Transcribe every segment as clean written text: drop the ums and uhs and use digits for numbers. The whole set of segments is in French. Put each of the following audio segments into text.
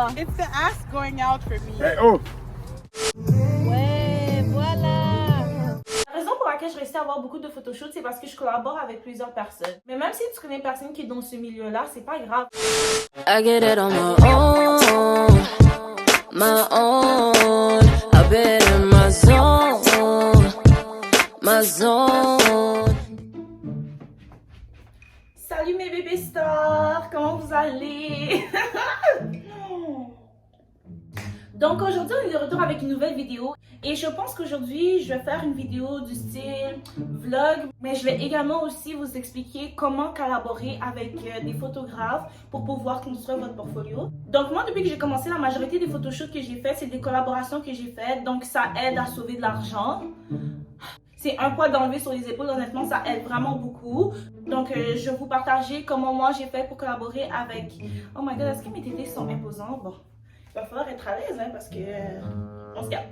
quoi? It's the ass going out for me. Hey, oh! Ouais, voilà. La raison pour laquelle je réussis à avoir beaucoup de photoshoots, c'est parce que je collabore avec plusieurs personnes. Mais même si tu connais personne qui est dans ce milieu-là, c'est pas grave. I get it on my own. I've been in my zone, my zone. Salut mes bébés stars, comment vous allez? Donc aujourd'hui on est de retour avec une nouvelle vidéo et je pense qu'aujourd'hui je vais faire une vidéo du style vlog, mais je vais également aussi vous expliquer comment collaborer avec des photographes pour pouvoir construire votre portfolio. Donc moi depuis que j'ai commencé, la majorité des photoshoots que j'ai fait c'est des collaborations que j'ai faites, donc ça aide à sauver de l'argent. C'est un poids d'enlever sur les épaules, honnêtement, ça aide vraiment beaucoup. Donc, je vais vous partager comment moi j'ai fait pour collaborer avec... Oh my god, est-ce que mes tétés sont imposants? Bon, il va falloir être à l'aise, hein, parce que... on se calme.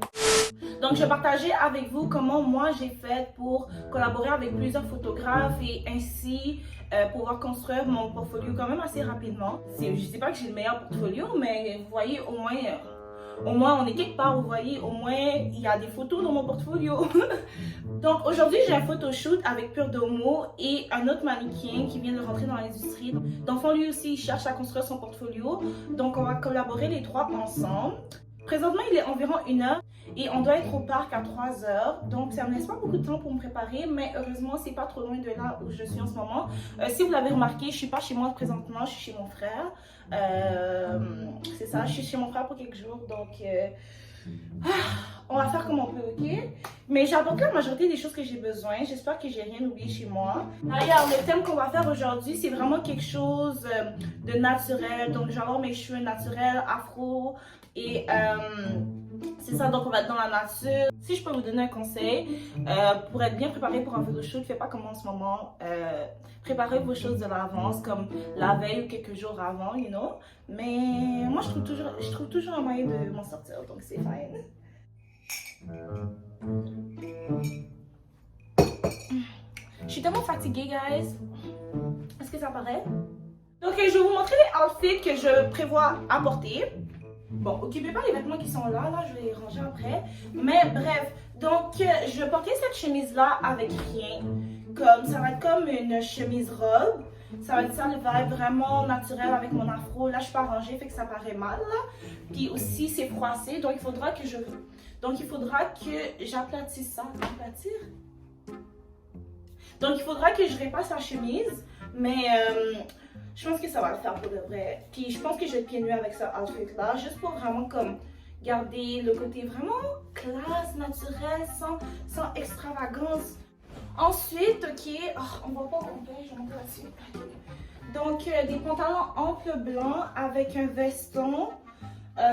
Donc, je vais partager avec vous comment moi j'ai fait pour collaborer avec plusieurs photographes et ainsi pouvoir construire mon portfolio quand même assez rapidement. Je ne sais pas que j'ai le meilleur portfolio, mais vous voyez, au moins on est quelque part, vous voyez, au moins il y a des photos dans mon portfolio. Donc aujourd'hui j'ai un photoshoot avec Pure Domo et un autre mannequin qui vient de rentrer dans l'industrie. Donc lui aussi il cherche à construire son portfolio. Donc on va collaborer les trois ensemble. Présentement il est environ 1h et on doit être au parc à 3h. Donc ça me laisse pas beaucoup de temps pour me préparer, mais heureusement c'est pas trop loin de là où je suis en ce moment. Si vous l'avez remarqué, je suis pas chez moi présentement, je suis chez mon frère. C'est ça, je suis chez mon frère pour quelques jours, donc on va faire comme on peut, ok? Mais j'ai apporté la majorité des choses que j'ai besoin. J'espère que j'ai rien oublié chez moi. D'ailleurs, le thème qu'on va faire aujourd'hui, c'est vraiment quelque chose de naturel. Donc, je vais avoir mes cheveux naturels, afro. Et c'est ça, donc on va être dans la nature. Si je peux vous donner un conseil, pour être bien préparé pour un photoshoot, faites pas comme en ce moment. Préparez vos choses de l'avance, comme la veille ou quelques jours avant, you know. Mais moi, je trouve toujours un moyen de m'en sortir, donc c'est fine. Je suis tellement fatiguée, guys. Est-ce que ça paraît? Donc, je vais vous montrer les outfits que je prévois apporter. Bon, occupez pas les vêtements qui sont là, je vais les ranger après. Mais bref, donc je vais porter cette chemise-là avec rien. Ça va être comme une chemise robe. Ça va être ça le vibe vraiment naturel avec mon afro. Là, je suis pas rangée, fait que ça paraît mal. Là. Puis aussi, c'est froissé, donc il faudra que j'aplatisse ça. Aplatir? Donc il faudra que je repasse la chemise, mais je pense que ça va le faire pour de vrai. Puis je pense que je vais être pieds nus avec ce outfit là, juste pour vraiment comme garder le côté vraiment classe, naturel, sans extravagance. Ensuite, ok, on voit pas au complet, je vais monter là-dessus. Donc des pantalons amples blancs avec un veston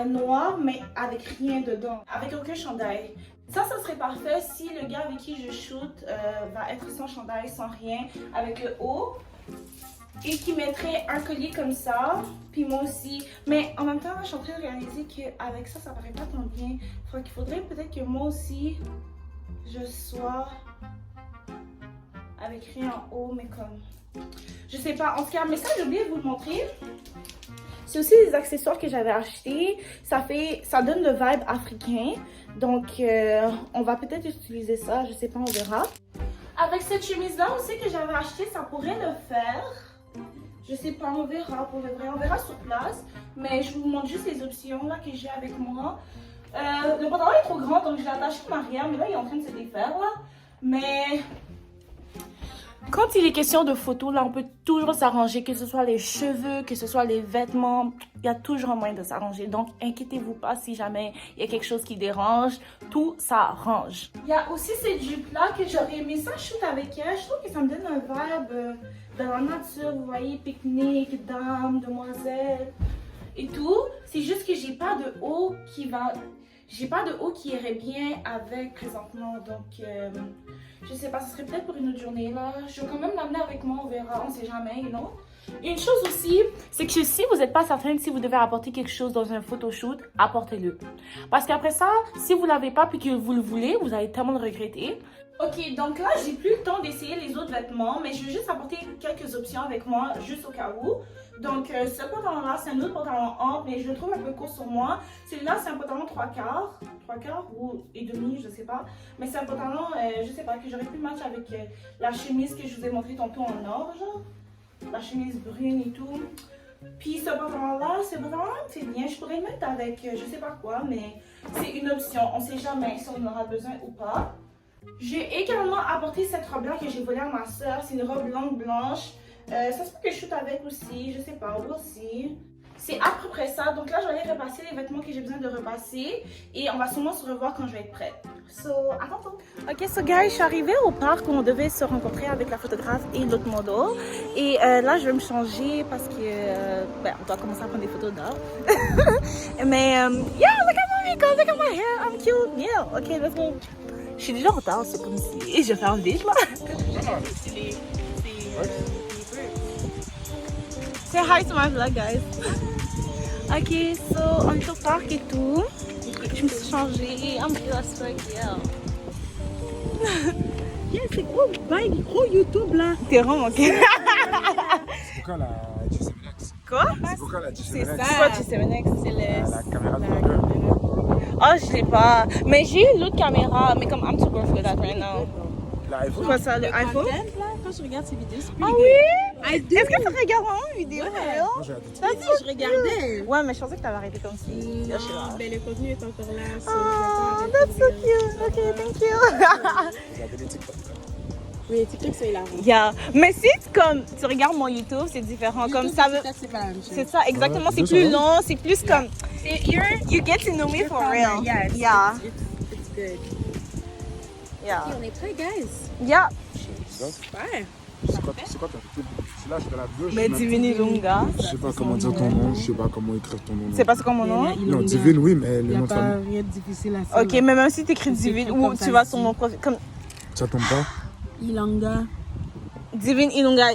noir, mais avec rien dedans, avec aucun chandail. Ça serait parfait si le gars avec qui je shoot va être sans chandail, sans rien, avec le haut. Et qui mettrait un collier comme ça, puis moi aussi. Mais en même temps, je suis en train de réaliser qu'avec ça, ça paraît pas tant bien. Il faudrait peut-être que moi aussi, je sois avec rien en haut, mais comme... Je sais pas, en tout cas, mais ça, j'ai oublié de vous le montrer. C'est aussi des accessoires que j'avais achetés. Ça donne le vibe africain. Donc, on va peut-être utiliser ça, je sais pas, on verra. Avec cette chemise-là aussi que j'avais acheté, ça pourrait le faire. Je sais pas, on verra pour le vrai, on verra sur place. Mais je vous montre juste les options là que j'ai avec moi. Le pantalon est trop grand, donc je l'ai attaché en arrière, mais là il est en train de se défaire là. Mais quand il est question de photos, là on peut toujours s'arranger, que ce soit les cheveux, que ce soit les vêtements, il y a toujours un moyen de s'arranger. Donc inquiétez-vous pas si jamais il y a quelque chose qui dérange, tout s'arrange. Il y a aussi cette jupe là que j'aurais aimé ça shoot avec elle. Je trouve que ça me donne un vibe dans la nature, vous voyez, pique-nique, dame, demoiselle et tout. C'est juste que j'ai pas de haut qui irait bien avec présentement, donc je sais pas, ce serait peut-être pour une autre journée là. Je vais quand même l'amener avec moi, on verra, on sait jamais, you know. Une chose aussi, c'est que si vous n'êtes pas certaine si vous devez apporter quelque chose dans un photoshoot, apportez-le. Parce qu'après ça, si vous l'avez pas puis que vous le voulez, vous allez tellement le regretter. Ok, donc là, j'ai plus le temps d'essayer les autres vêtements, mais je vais juste apporter quelques options avec moi, juste au cas où. Donc, ce pantalon-là, c'est un autre pantalon ample, mais je le trouve un peu court sur moi. Celui-là, c'est un pantalon 3/4 ou et demi, je sais pas. Mais c'est un pantalon, je sais pas, que j'aurais pu matcher avec la chemise que je vous ai montré tantôt en or, genre. La chemise brune et tout. Puis ce pantalon-là, ce pantalon-là me fait bien. Je pourrais le mettre avec je sais pas quoi, mais c'est une option. On sait jamais si on en aura besoin ou pas. J'ai également apporté cette robe-là que j'ai volée à ma soeur. C'est une robe longue blanche. Ça se peut que je shoot avec aussi, je sais pas, aussi. C'est à peu près ça. Donc là, je vais aller repasser les vêtements que j'ai besoin de repasser. Et on va sûrement se revoir quand je vais être prête. So, à tantôt. Ok, so guys, je suis arrivée au parc où on devait se rencontrer avec la photographe et l'autre modèle. Et là, je vais me changer parce que on doit commencer à prendre des photos dehors. Mais, yeah, look at my makeup, look at my hair, I'm cute. Yeah, ok, let's go. Je suis déjà en retard, c'est comme si je fais un vite là. Say hi to my vlog, guys. Ok, so on est au parc et tout. Je me suis changée. I'm cute as fuck, yeah. Yeah, c'est gros, bye, gros YouTube là. T'es vraiment ok. C'est pourquoi la G7X? Quoi? C'est pourquoi la G7X? C'est ça. C'est quoi G7X? C'est La caméra de vlogger. Oh, je sais pas. Mais j'ai eu l'autre caméra, mais comme I'm too broke for that right now. L'iPhone? Quoi ça, le iPhone? Content, là, quand je regarde ces vidéos, c'est plus Ah oui? I do. Est-ce que tu regardes vraiment une vidéo? Ouais. Réal? Moi j'ai la petite. T'as dit, je regardais. Ouais, mais je pensais que t'avais arrêté comme si. Je sais pas. Ben, le contenu est encore là. Oh, that's so cute. Ok, thank you. Vous avez des TikTok. Oui, TikTok, c'est hilarant. Yeah. Mais si comme tu regardes mon YouTube, c'est différent. Comme ça veut. C'est pas la même chose. C'est ça, exactement. Ouais, C'est vidéo, plus ça long, c'est plus comme. You get to know me for real. Yeah, Yeah. it's good. Yeah. On est prêts, guys. Yeah. Super. C'est quoi ton YouTube? C'est là, je fais la vidéo. je Mais sais même- Divine Ilunga. Je sais pas comment dire ton nom, je sais pas comment écrire ton nom. C'est pas ça comme mon nom? Non, Divine, oui, mais Il le n'y nom a de pas famille. rien de difficile à ça. Ok, mais même si t'écris C'est Divine écrit ou comme tu ça vas ici. sur mon profil. Comme Ça tombe pas? Ilanga. Divine Ilunga,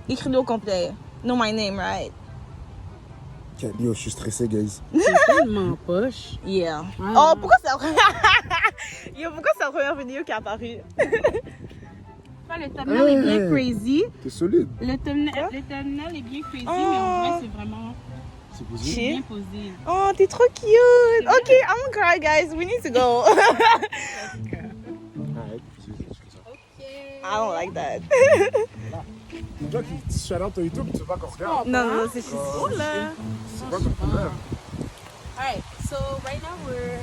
écris-le au complet. Know my name, right? Ok, yo, je suis stressé, guys. C'est tellement en poche. Yeah. Ouais. Oh, pourquoi c'est la première... Yo, pourquoi c'est la première vidéo qui est apparue? Le thumbnail est bien crazy. T'es solide. Le thumbnail est bien crazy, mais en vrai, c'est vraiment C'est posé. Shit. bien posé. Oh, t'es trop cute. Ok, I'm gonna cry, guys. We need to go. Arrête, je fais ça. I don't like that. Toi qui shout out ton YouTube, tu sais pas qu'on regarde. Non, non, c'est cool, là. C'est quoi ton problème? Alright, so right now we're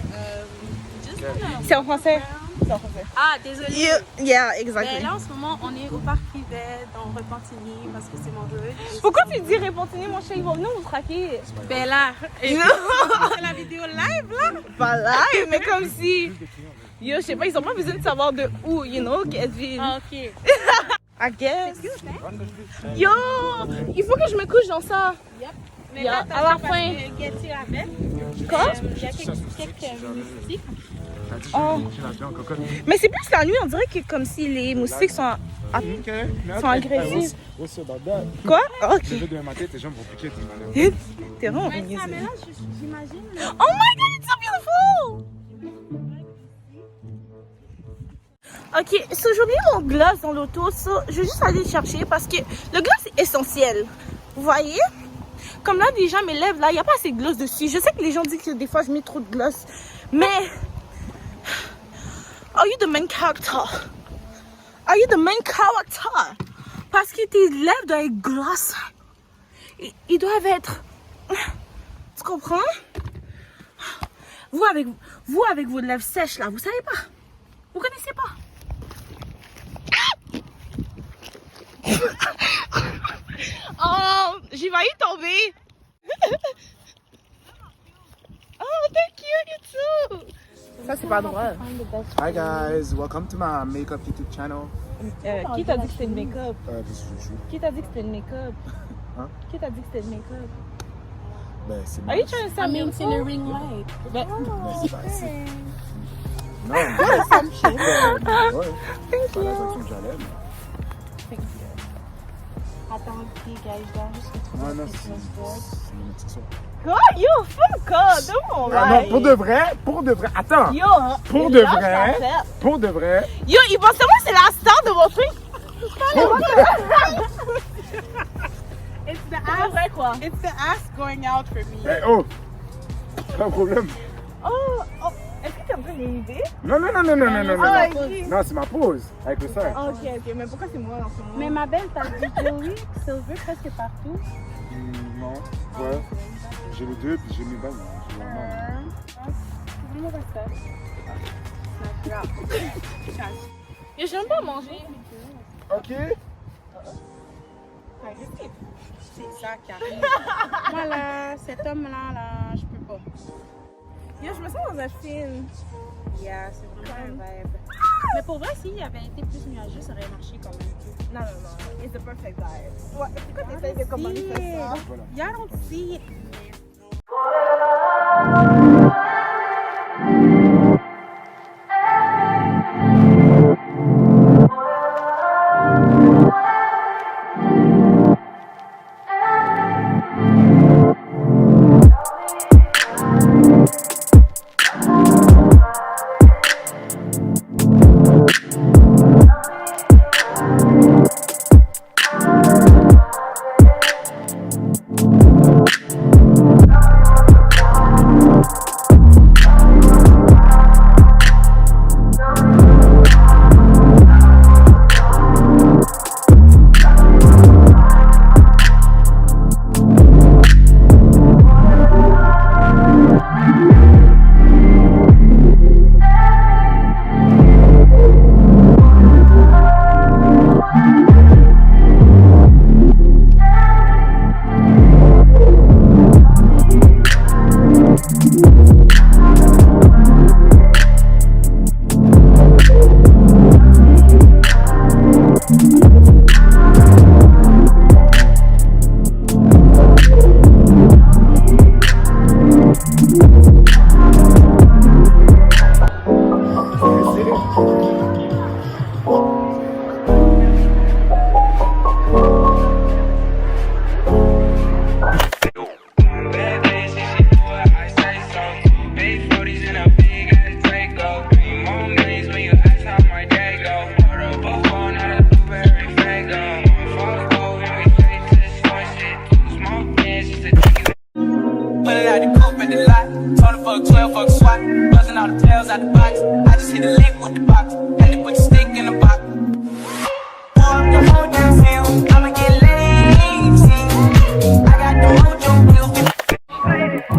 just gonna C'est en français. around. C'est en français. Ah, désolée. Yeah, Mais exactly. là, en ce moment, on est au parc Rivet, dans Repentigny, parce que c'est mon hood. Pourquoi tu dis Repentigny, mon chat? Ils vont venir nous traquer. Ben là, Non, c'est la vidéo live, là. pas live, mais comme si... Yo, je sais pas, ils ont pas besoin de savoir de où, you know, quelle ville. Ah, ok. I guess. Yo, il faut que je me couche dans ça. Mais Yeah, là, à la t'as fin. Getty avec. Quoi? Il y a quelques moustiques. T'as dit, Oh. je la bien en cocotte. Mais c'est plus la nuit, on dirait que comme si les moustiques sont... Sont agressifs. What's up, dada? Quoi? Ok. Je vais demain matin, tes jambes vont piquer, t'es malade. T'es vraiment Mais ça, niaiseux. mais là, j'imagine. Oh my god, it's so beautiful! Ok, so j'ai oublié mon gloss dans l'auto, so je vais juste aller le chercher parce que le gloss est essentiel. Vous voyez? Comme là, déjà mes lèvres, là, il n'y a pas assez de gloss dessus. Je sais que les gens disent que des fois je mets trop de gloss, mais... Are you the main character? Are you the main character? Parce que tes lèvres doivent être gloss. Ils doivent être... Tu comprends? Vous avec vos lèvres sèches là, vous savez pas? Vous connaissez pas? Oh, j'ai failli tomber. Oh, thank you, you too. Ça c'est pas drôle. Hi guys, welcome to my makeup YouTube channel. Qui t'a dit que c'était le make-up? Parce que je suis. Qui t'a dit que c'était le make-up? Hein? Qui t'a dit que c'était le make-up? Ben, c'est Are you trying to I sound mean, c'est le beautiful? ring light. Ben, c'est pas assez. Non, ouais. Thank Pas la you. façon que j'allais. Thank you. Attends, ok, guys, je dois juste retrouver Non, non, quelque chose d'autre. c'est ça. God, yo, fuck off, don't Ah non, pour de vrai, attends. Yo, Pour de lâche vrai, l'affaire. pour de vrai, Yo, il pense que moi c'est la star de mon truc. It's the C'est ass. vrai quoi? It's the ass going out for me. eh, oh, pas de problème. Oh, est-ce que tu as pris une idée? Non, non, non, non, non, non, non, non. Ah, Non, ok. non c'est ma pause avec le sein. Ok, ok, mais pourquoi c'est moi en ce moment? Mais ma belle, t'as dit Joey, Silver presque partout. Non, ouais. J'ai les deux, puis j'ai mes balles. J'ai la main. C'est vraiment pas ça. Yo, j'aime pas manger. Ok. C'est ça qui arrive. Moi là, cet homme-là, là, je peux pas. Yo, je me sens dans un film. Yeah, c'est vraiment un vibe. Mais pour vrai, s'il avait été plus nuageux, ça aurait marché quand même. Non, non, non. It's the perfect vibe. Ouais, pourquoi t'essayes de commander ça? Voilà. Y'all don't see it. Pulling out the coupe in the lot. Told her fuck 12, fuck SWAT. Buzzing all the tails out the box. I just hit a lick with the box. Had to put the stick in the box. The whole damn sound. I'ma get lazy. I got the mojo wheels.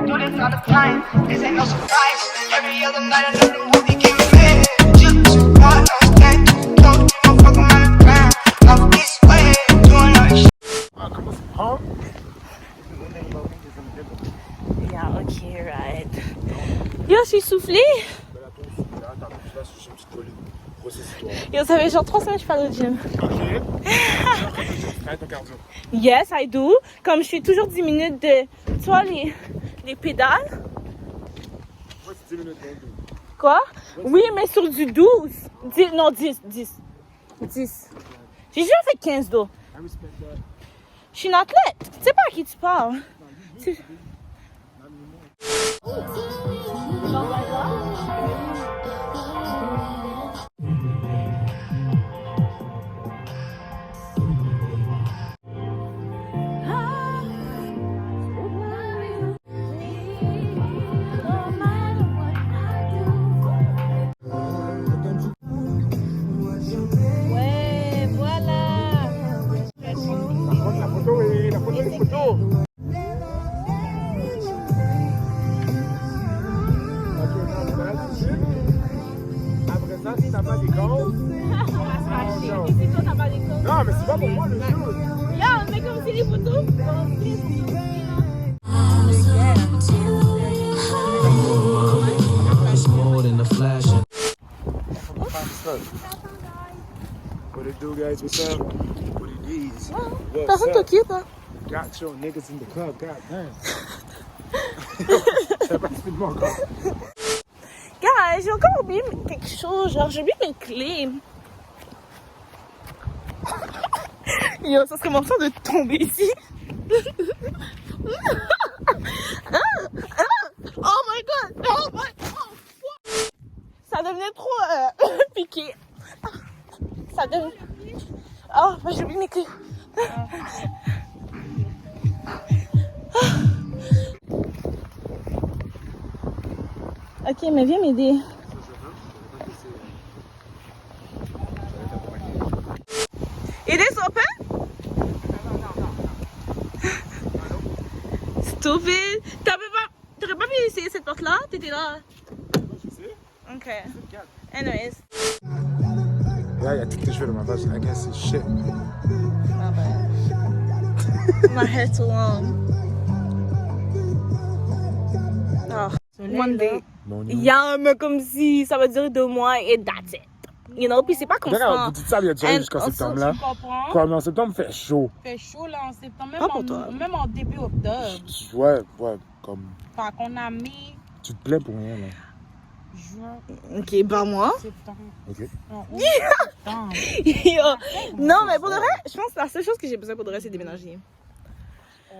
Do this all the time. This ain't no surprise. Every other night another movie came in. Just one of that. Don't you know fuck around the ground. Off this way. Doing all this shit. Ah, comment ça prend? Yeah, ok, right. Yo, je suis soufflée. Yo, ça fait genre 3 semaines que je fais au gym. Cardio. Yes, I do. Comme je suis toujours 10 minutes de... Tu vois, les pédales. Ouais, c'est 10 minutes. Quoi? Oui, mais sur du 12. 10, non, 10. J'ai déjà fait 15 d'eau. Je suis une athlète. Tu sais pas à qui tu parles. Ouais, voilà. La photo est photo. Après ça, si t'as pas des comptes. Non, mais c'est pas pour moi le jeu. Yo, mais comme c'est les photos. What it do, guys? What's up? What it is? Personne t'occupe, hein? Got your niggas in the club, god damn. Ça va rapidement encore. Gars, j'ai encore oublié quelque chose. Genre, j'ai oublié mes clés. Yo, ça serait mon tour de tomber ici. Oh my god! Oh my god! Ça devenait trop piqué. Ça devenait... Oh, j'ai oublié mes clés. Ok, mais viens m'aider. It is open? Stupid. T'aurais pas pu essayer cette porte-là? T'étais là. Ok. Anyways. Yeah, il y a toutes tes cheveux dans ma face. I can't see shit. My hair's too long. Oh, one day. Yeah, mais comme si ça va durer 2 mois et that's it. You know, puis c'est pas constant. Regarde, vous dites ça, il y a duré jusqu'en septembre là. Tu comprends? Comme en septembre, il fait chaud. Il fait chaud là en septembre, Pas pour toi. même en début octobre. Ouais, comme. Fait qu'on a mis Tu te plains pour rien là. juin, Ok, bah moi. septembre. Ok. Non, août, septembre. Yo. Non, mais pour de vrai, je pense que la seule chose que j'ai besoin pour de vrai, c'est déménager.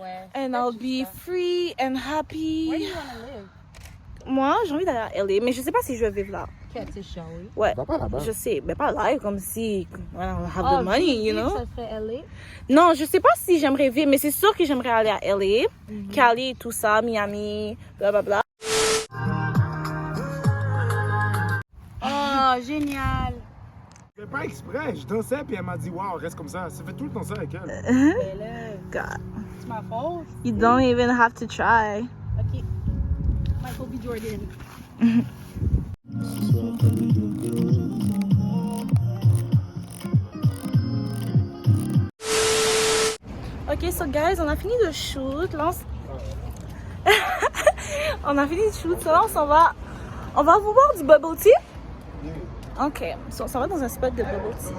Ouais. And I'll be free and happy. Where do you wanna live? Moi, j'ai envie d'aller à LA, mais je sais pas si je vais vivre là. Qu'est-ce que shall we? Ouais. Va pas là-bas. Je sais, mais pas live comme si I don't have the money, you know. Ça serait LA? Non, je sais pas si j'aimerais vivre, mais c'est sûr que j'aimerais aller à LA, Cali, tout ça, Miami, blablabla. Oh, génial! Je fais pas exprès, je dansais puis elle m'a dit waouh, reste comme ça. Ça fait tout le temps ça avec elle. God, C'est ma faute. you don't even have to try. Ok. Michael B. Jordan. Ok, so guys, on a fini de shoot. Là, on a fini de shoot. So là, on va vous boire du bubble tea. Ok, so, on s'en va dans un spot de bubble tea.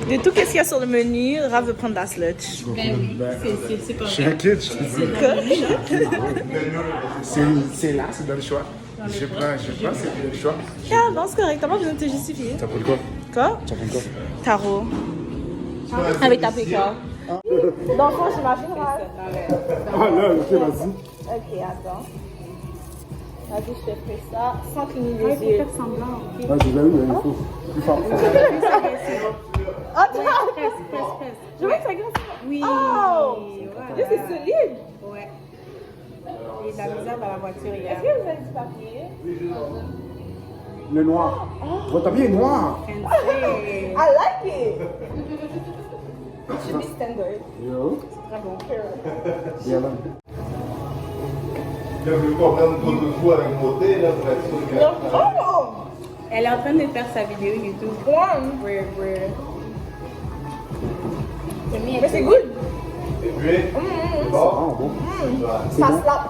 De tout ce qu'il y a sur le menu, Raph veut prendre la sludge. Ben oui, c'est Je suis un kid, je te dis. C'est là, c'est dans le choix. Je prends, c'est dans le choix. Ah, non, c'est correct, t'as pas besoin de te justifier. T'as pris quoi? Quoi? T'as pris quoi? Tarot. Avec ta PK. Donc, moi, j'imagine, Raph. Ah là, ok, vas-y. Ok, attends. Vas-y, je te fais ça sans cligner les yeux. Ah, j'ai déjà eu, il faut. Plus fort. Oh, tu vois? Je vois que ça graisse. Oui. Oh! Voilà. C'est solide. Ouais. Et la misère dans la voiture hier. Est-ce que vous avez du papier? Le noir. Votre habit est noir. I like it. It should be standard. Yo. Très bon. Bien là. Je vais comprendre qu'on le joue avec beauté, là, pour être sûr que... Oh! Elle est en train de faire sa vidéo YouTube. Ouais. Mais c'est good. Et puis, bon, Ah, bon. Ça slap.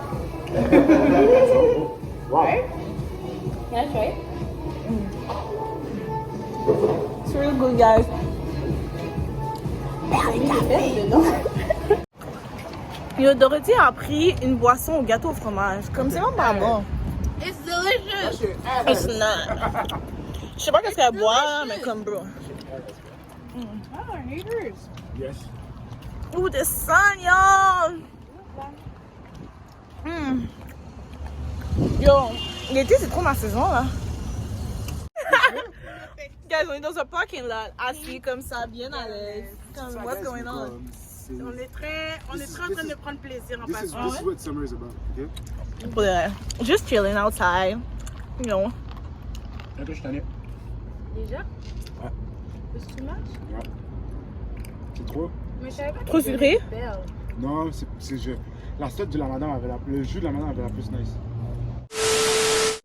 Wow. Yeah, try it. It's real good, guys. Yo, Dorothy a pris une boisson au gâteau au fromage. Comme c'est même pas bon. It's delicious! It's not. Je sais pas qu'est-ce qu'elle boit, mais comme bro. Oh, haters! Yes. Ooh, the sun, y'all! Yo, l'été, c'est trop ma saison, là. Guys, on est dans un parking lot, assis comme ça, bien à l'aise. Comme, what's going on? On est très en train de prendre plaisir en This is passant. what summer is about, okay? Pour de vrai. Just chilling outside. You know. Un peu, je t'en ai. Déjà? Ouais. C'est too much? Ouais. C'est trop? Mais je savais pas Trop que c'était sucré? belle. Non, la slot de la madame avait le jus de la madame avait la plus nice.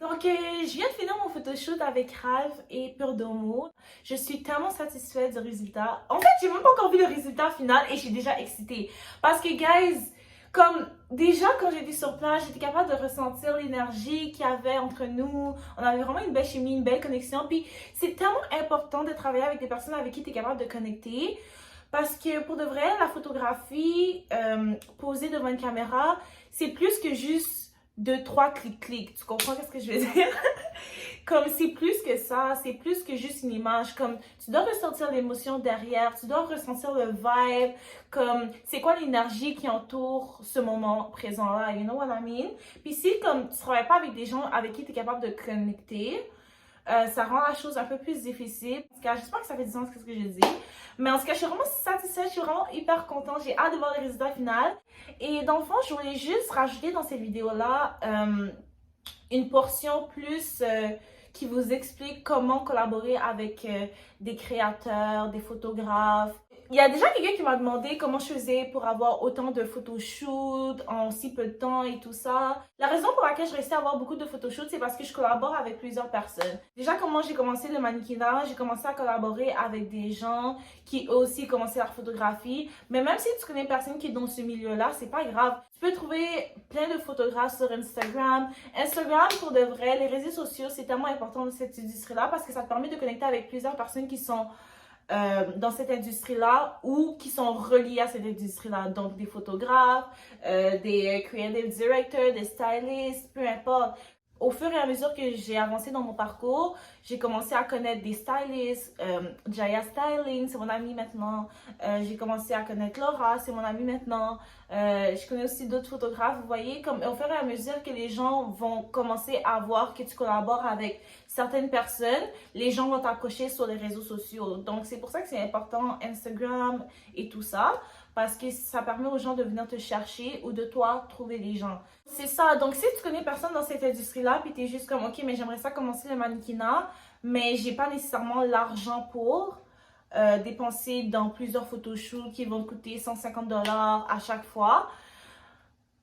Donc, je viens de finir mon photoshoot avec Ralph et Purdomo. Je suis tellement satisfaite du résultat. En fait, j'ai même pas encore vu le résultat final et je suis déjà excitée. Parce que, guys, comme déjà quand j'étais sur place, j'étais capable de ressentir l'énergie qu'il y avait entre nous. On avait vraiment une belle chimie, une belle connexion. Puis, c'est tellement important de travailler avec des personnes avec qui tu es capable de connecter. Parce que, pour de vrai, la photographie posée devant une caméra, c'est plus que juste 2-3 clics. Tu comprends ce que je veux dire? Comme c'est plus que ça, c'est plus que juste une image. Comme tu dois ressentir l'émotion derrière, tu dois ressentir le vibe, comme c'est quoi l'énergie qui entoure ce moment présent-là, you know what I mean? Puis si comme tu travailles pas avec des gens avec qui tu es capable de connecter, ça rend la chose un peu plus difficile. J'espère que ça fait du sens ce que je dis. Mais en tout cas, je suis vraiment satisfaite, je suis vraiment hyper contente. J'ai hâte de voir le résultat final. Et dans le fond, je voulais juste rajouter dans cette vidéo-là une portion plus qui vous explique comment collaborer avec des créateurs, des photographes. Il y a déjà quelqu'un qui m'a demandé comment je faisais pour avoir autant de photoshoots en si peu de temps et tout ça. La raison pour laquelle je réussis à avoir beaucoup de photoshoots, c'est parce que je collabore avec plusieurs personnes. Déjà, comment j'ai commencé le mannequinat, j'ai commencé à collaborer avec des gens qui eux aussi commencé leur photographie. Mais même si tu connais personne qui est dans ce milieu-là, c'est pas grave. Tu peux trouver plein de photographes sur Instagram. Instagram, pour de vrai, les réseaux sociaux, c'est tellement important dans cette industrie-là parce que ça te permet de connecter avec plusieurs personnes qui sont dans cette industrie-là ou qui sont reliés à cette industrie-là. Donc, des photographes, des creative directors, des stylistes, peu importe. Au fur et à mesure que j'ai avancé dans mon parcours, j'ai commencé à connaître des stylistes. Jaya Styling, c'est mon amie maintenant. J'ai commencé à connaître Laura, c'est mon amie maintenant. Je connais aussi d'autres photographes. Vous voyez, comme au fur et à mesure que les gens vont commencer à voir que tu collabores avec certaines personnes, les gens vont t'approcher sur les réseaux sociaux. Donc, c'est pour ça que c'est important, Instagram et tout ça. Parce que ça permet aux gens de venir te chercher ou de toi trouver des gens. C'est ça. Donc, si tu connais personne dans cette industrie-là, puis tu es juste comme, OK, mais j'aimerais ça commencer le mannequinat, mais j'ai pas nécessairement l'argent pour dépenser dans plusieurs photoshoots qui vont te coûter 150 $ à chaque fois.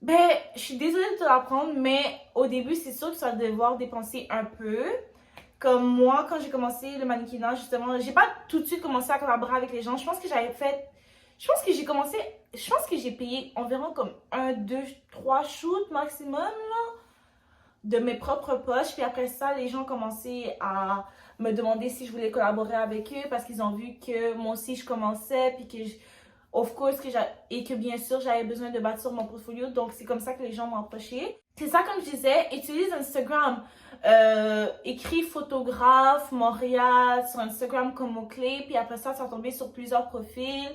Ben, je suis désolée de te l'apprendre, mais au début, c'est sûr que tu vas devoir dépenser un peu. Comme moi, quand j'ai commencé le mannequinat, justement, j'ai pas tout de suite commencé à collaborer avec les gens. Je pense que j'ai payé environ comme 1, 2, 3 shoots maximum là, de mes propres poches. Puis après ça, les gens commençaient à me demander si je voulais collaborer avec eux parce qu'ils ont vu que moi aussi je commençais. Puis que, of course, et que bien sûr, j'avais besoin de bâtir mon portfolio. Donc c'est comme ça que les gens m'ont approché. C'est ça, comme je disais, utilise Instagram. Écris photographe Montréal sur Instagram comme mot-clé, puis après ça, tu vas tomber sur plusieurs profils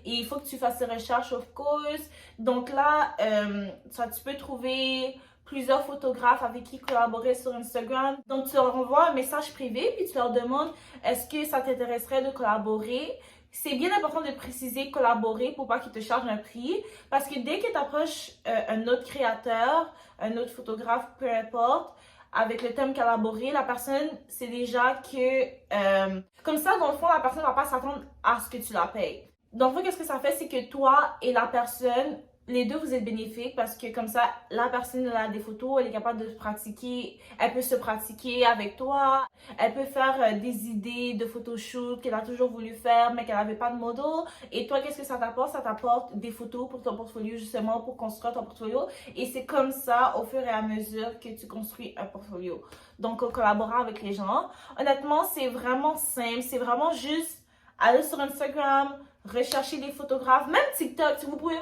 et il faut que tu fasses des recherches, of course. Donc là, tu peux trouver plusieurs photographes avec qui collaborer sur Instagram. Donc, tu leur envoies un message privé, puis tu leur demandes est-ce que ça t'intéresserait de collaborer. C'est bien important de préciser collaborer pour pas qu'ils te chargent un prix. Parce que dès que tu approches un autre créateur, un autre photographe, peu importe, avec le thème collaborer, la personne, c'est déjà que... comme ça, dans le fond, la personne ne va pas s'attendre à ce que tu la payes. Donc, qu'est-ce que ça fait? C'est que toi et la personne, les deux, vous êtes bénéfiques parce que comme ça, la personne elle a des photos, elle est capable de pratiquer, elle peut se pratiquer avec toi, elle peut faire des idées de photoshoot qu'elle a toujours voulu faire mais qu'elle n'avait pas de modèle. Et toi, qu'est-ce que ça t'apporte? Ça t'apporte des photos pour ton portfolio justement, pour construire ton portfolio. Et c'est comme ça, au fur et à mesure que tu construis un portfolio. Donc, en collaborant avec les gens. Honnêtement, c'est vraiment simple, c'est vraiment juste aller sur Instagram, rechercher des photographes, même TikTok, si vous pouvez...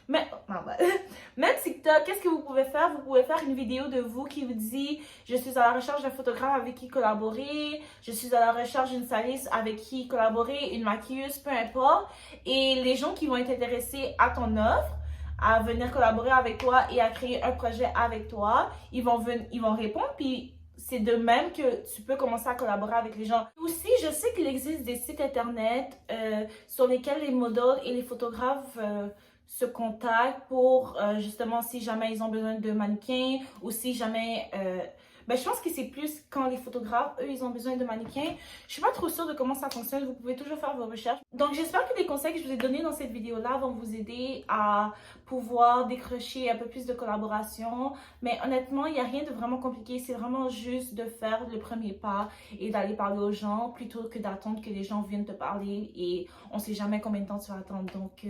Même TikTok, qu'est-ce que vous pouvez faire? Vous pouvez faire une vidéo de vous qui vous dit je suis à la recherche d'un photographe avec qui collaborer, je suis à la recherche d'une styliste avec qui collaborer, une maquilleuse, peu importe. Et les gens qui vont être intéressés à ton offre, à venir collaborer avec toi et à créer un projet avec toi, ils vont répondre, puis c'est de même que tu peux commencer à collaborer avec les gens. Aussi, je sais qu'il existe des sites internet sur lesquels les modèles et les photographes se contactent pour justement si jamais ils ont besoin de mannequins ou si jamais... je pense que c'est plus quand les photographes, eux, ils ont besoin de mannequins. Je suis pas trop sûre de comment ça fonctionne. Vous pouvez toujours faire vos recherches. Donc, j'espère que les conseils que je vous ai donnés dans cette vidéo-là vont vous aider à pouvoir décrocher un peu plus de collaboration. Mais honnêtement, il n'y a rien de vraiment compliqué. C'est vraiment juste de faire le premier pas et d'aller parler aux gens plutôt que d'attendre que les gens viennent te parler et on sait jamais combien de temps tu vas attendre. Donc,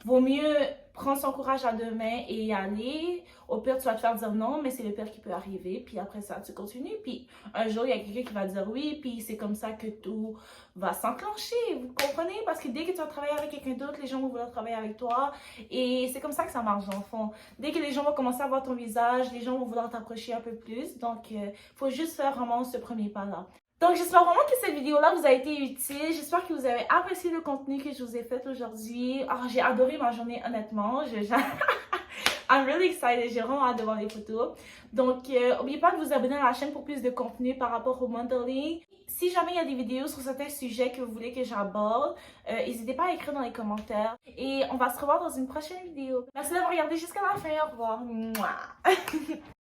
vaut mieux prendre son courage à deux mains et y aller. Au pire, tu vas te faire dire non, mais c'est le pire qui peut arriver. Puis après ça, ça, tu continues. Puis un jour, il y a quelqu'un qui va dire oui, puis c'est comme ça que tout va s'enclencher, vous comprenez? Parce que dès que tu vas travailler avec quelqu'un d'autre, les gens vont vouloir travailler avec toi. Et c'est comme ça que ça marche dans le fond. Dès que les gens vont commencer à voir ton visage, les gens vont vouloir t'approcher un peu plus. Donc, faut juste faire vraiment ce premier pas-là. Donc, j'espère vraiment que cette vidéo-là vous a été utile. J'espère que vous avez apprécié le contenu que je vous ai fait aujourd'hui. Oh, j'ai adoré ma journée, honnêtement. I'm really excited. J'ai vraiment hâte de voir les photos. Donc, n'oubliez pas de vous abonner à la chaîne pour plus de contenu par rapport au modeling. Si jamais il y a des vidéos sur certains sujets que vous voulez que j'aborde, n'hésitez pas à écrire dans les commentaires. Et on va se revoir dans une prochaine vidéo. Merci d'avoir regardé jusqu'à la fin. Au revoir. Mouah.